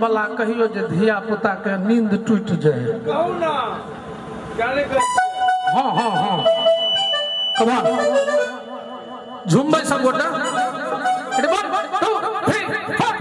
वाला कहियो जे धिया पुता के नींद टूट जाए। कहू ना जाने के हाँ हाँ हाँ कमाल झुम्बै सब गोटा रेडी 1 2 3 4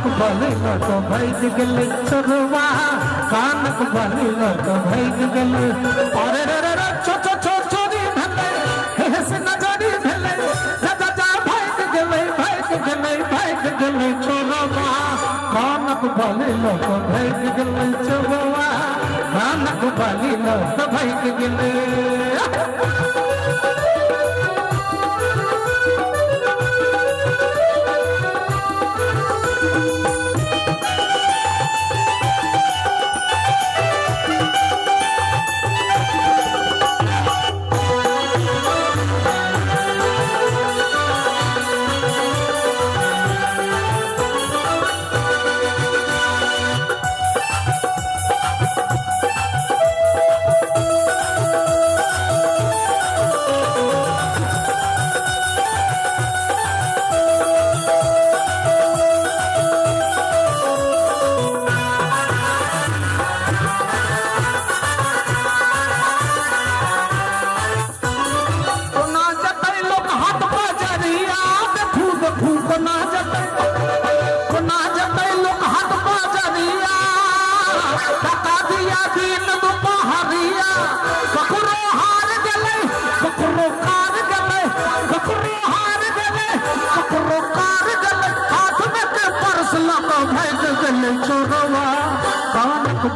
भाग गले चोरवा कानक बनी तो भाग गले अरे रे रे चोरी भले से नजरी भले जा भाग गले चोरवा कानक बनी तो भाग गले चोरवा कानक बनी तो भाग गले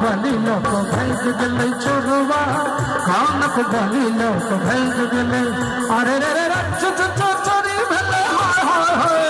बनी लोग भाग गले चोरवा कानक बनी लोग भाग गले अरे रे रे चोरी भले हाय हाय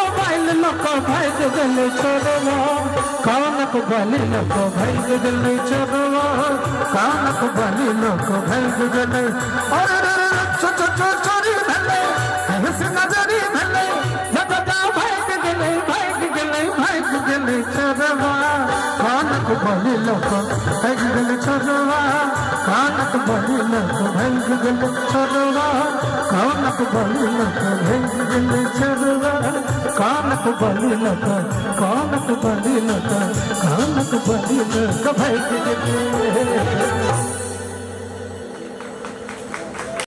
भाग गले चोरवा कानक बनी लोग भाग गले चोरवा कानक बनी लोग भाग गले अरे चोरी भले से नजरी भले जा भाग गले चोरवा कानक बनी लोग भाग गले चोरवा कानक बनी लोग भाग गले चोरवा कानक बनी लोग भाग गले चोरवा कानक बनी लोग कानक बनी लोग भाग गले